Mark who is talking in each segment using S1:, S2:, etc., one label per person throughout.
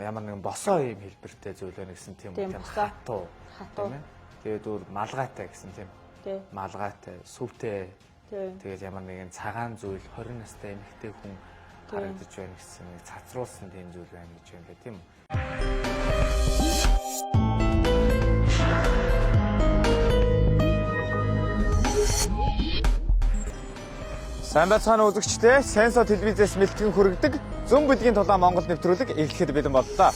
S1: ямар нэгэн босоо юм хэлбэртэй зүйл байна гэсэн тийм үү хатуу. Тийм ээ. Тэгээд өөр малгайтай гэсэн тийм. Малгайтай, сүвтэй. Тэгээд ямар нэгэн цагаан зүйл 20 настай эмэгтэй хүн харагдаж байна гэсэн нэг цацруулсан тийм зүйл байна гэж юм байна тийм үү. Сайн байцгаана үзэгчдээ, Сенсо телевизээс мэлтгэн хүргэдэг зүүн бүлгийн тулаан Монгол нэвтрүүлэг эхлэхэд бэлэн боллоо.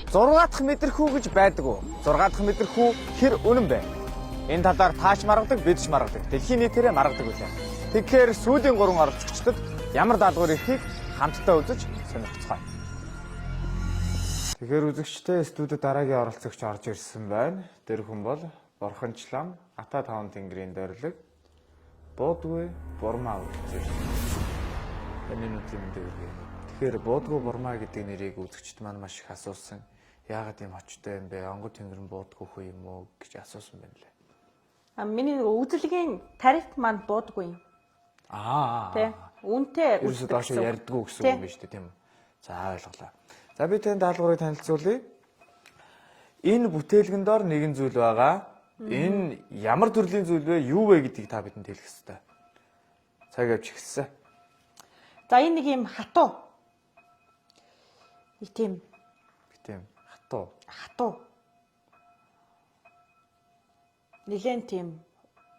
S1: 6 дахь мэдрэхүү гэж байдаг уу? 6 дахь мэдрэхүү хэр үнэн бэ? Энэ талаар тааш маргадаг, бид ч маргадаг. Дэлхийн нийтээрээ маргадаг үлээ. Тэгэхээр сүүлийн 3 оролцогчдод ямар даалгавар ирэхийг хамтдаа үзэж сонирхцгаая. Тэгэхээр үзэгчдээ студид дараагийн оролцогч орж ирсэн байна. Тэр хүн бол Борхончлам, Ата таван тэнгэрийн дорилог Буудгүй Бурмаа үлдсэн. Таны нүдийн мэдээ үргэлээ. Тэгэхээр Буудгүй Бурмаа гэдэг нэрийг үзэгчд маань маш их асуусан. Яагаад ийм очтой юм бэ? Онгод тэнгэр нь Буудгүй хүү юм уу гэж асуусан байна лээ.
S2: Миний үзлэгийн тариф маань Буудгүй юм. Тэ. Үнтэй
S1: үзлэг доошо ярьдгүү гэсэн үг биш үү, тийм үү? За ойлголоо. За би танд даалгаврыг танилцуулъя. Энэ бүтээлгэн дор нэгэн зүйл байгаа. Энэ ямар төрлийн зүйл вэ? Юу вэ гэдгийг та бидэнд хэлэх ёстой. Цаг авч эхэлсэн.
S2: За энэ нэг юм хатуу. Нэг тийм
S1: хатуу.
S2: Хатуу. Нилээн тийм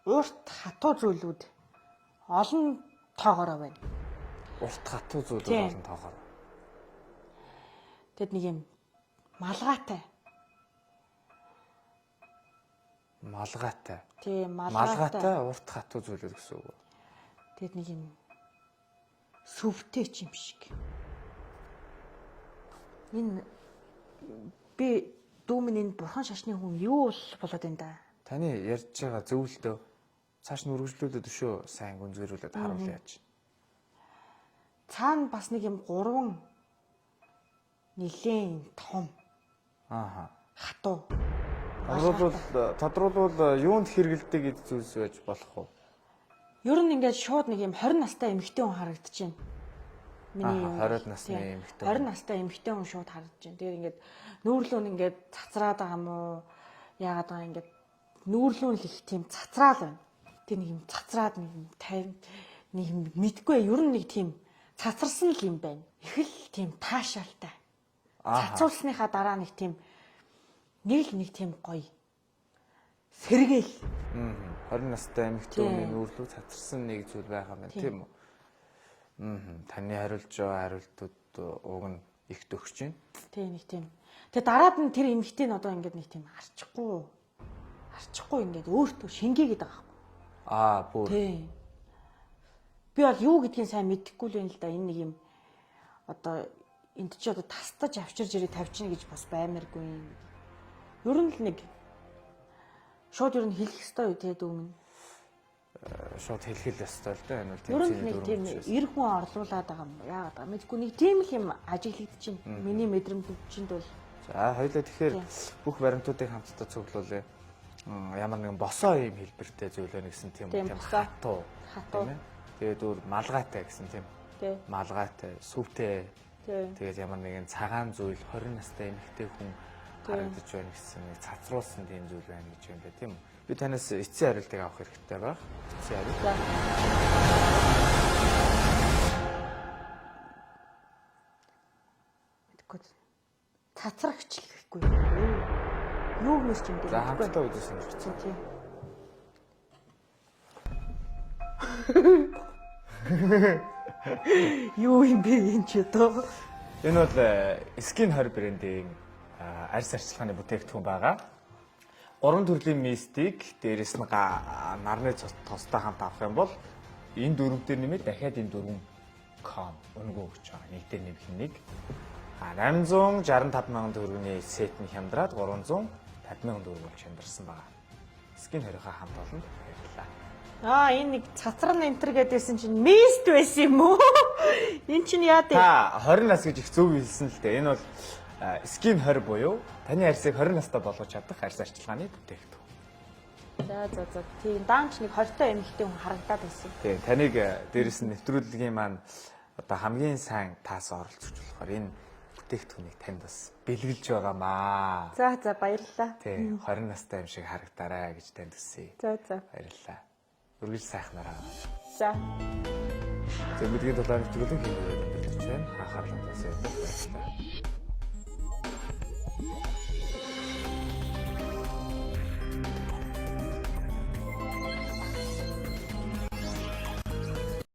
S2: урт хатуу зүйлүүд олон тоогоор байна.
S1: Урт хатуу зүйлүүд олон тоогоор.
S2: Тэгэд нэг юм малгайтай.
S1: Малгайтай.
S2: Тийм,
S1: малгайтай урт хатуу зүйлүүд гэсэн үг.
S2: Тэгэд нэг юм сүвтэй ч юм шиг. Энэ би дүүмэн энэ бурхан шашны хүн юу болоод байна да?
S1: Таны ярьж байгаа зөвлөлтөө цааш нь үргэлжлүүлээд өшөө сайн гүнзгийрүүлээд харуулъя яаж.
S2: Цаана бас нэг юм 3 нилээн том. Хатуу.
S1: Тодруулбал юунд хэрэгэлдэг гэдэг зүйлс байж болох уу?
S2: Ер нь ингээд шууд нэг юм 20 настай эмэгтэй хүн харагдаж байна. Миний
S1: 20 насны эмэгтэй.
S2: 20 настай эмэгтэй хүн шууд харагдаж байна. Тэгээд ингээд нүүрлөө нь ингээд цацраад байгаа юм уу? Яагаад байгаа ингээд нүүрлөө л их тийм цацраал байна. Тэг нэг юм цацраад нэг юм 50 нэг юм мэдгүй ер нь нэг тийм цацарсан л юм байна. Их л тийм таашаалтай. Цацруулсныхаа дараа нэг тийм нэг тийм гоё сэргээл.
S1: 20 настай эмэгтэй хүний нүүрлүү цацарсан нэг зүйл байгаа юм тийм үү? Таны хариулж байгаа хариултууд уг нь их төгсөж байна.
S2: Тийм нэг тийм. Тэгээ дараад нь тэр эмэгтэй нь одоо ингээд нэг тийм арчихгүй ингээд өөртөө шингээгээд байгаа байхгүй.
S1: Бүр.
S2: Тийм. Би бол юу гэдгийг сайн мэдэхгүй л байна л да. Энэ нэг юм одоо энд чи одоо тастаж авчирж ирээ тавьчихна гэж бас баймааргүй юм. Ер нь л нэг шууд ер нь хэлэх ёстой үү те дүүмэн.
S1: Шууд хэлэх ёстой л да. Энэ бол
S2: тийм нэг тийм эр хүн орлуулад байгаа юм. Яагаад мэдгүй нэг тийм л юм ажиглагдчихэв. Миний мэдрэмжинд бол.
S1: За хоёлаа тэгэхээр бүх баримтуудыг хамтдаа цуглуулъя. Ямар нэгэн босоо юм хэлбэртэй зүйл байна гэсэн тийм хатуу. Тийм ээ. Тэгээд өөр малгайтай гэсэн тийм. Малгайтай, сүвтэй. Тэгээд ямар нэгэн цагаан зүйл 20 настай эмэгтэй хүн харагдаж байна гэсэн нэг цацруулсан тийм зүйл байна гэж юм байна тийм үү? Би танаас эцсийн хариултыг авах хэрэгтэй баг. Эцсийн хариулт.
S2: Мэдгүй. Цацрагч л гэхгүй. Юу нэрч юм бэ?
S1: За хамтдаа үзсэн хэрэгцээ.
S2: Тийм. Юу юм бэ энэ ч одоо?
S1: Энэ бол Skin 20 брендийн арьс арчилгааны бүтээгдэхүүн байгаа. 3 төрлийн мистик, дээрэс нь нарны тостой хамт авах юм бол энэ дөрвдөр нэмээд дахиад энэ 4 ком өнгө өгч байгаа. Нийтээр нэмэх нь 865 мянган төгрөгийн сет нь хямдраад 350 мянган төгрөг болж хямдарсан байгаа. Skin 20-ийнхаа хамт олон баярлалаа.
S2: Энэ нэг цацран энтер гэдээсэн чинь мист байсан юм уу? Энэ чинь яа дээ?
S1: Та 20 нас гэж их зөв хэлсэн л дээ. Энэ бол Skin 20 буюу таны арьсыг 20 настай болгож чадах арьс арчилгааны бүтээгдэхүүн.
S2: За. Тийм даанч нэг 20-той эмэгтэй хүн харагдаад байсан.
S1: Тийм таныг дээрэс нь нэвтрүүлгийн маань одоо хамгийн сайн таас оролцож болохоор энэ бүтээгдэхүүнийг танд бас бэлгэлж байгаамаа.
S2: За баярлалаа.
S1: Тий, 20 настай юм шиг харагдаарай гэж танд хүсье.
S2: За.
S1: Баярлалаа. Үргэлж сайхнараа.
S2: За.
S1: Мэдгийн дулааны төлөөлөл хийгээд амьдарч байна. Анхаарал хандуулсан баярлалаа.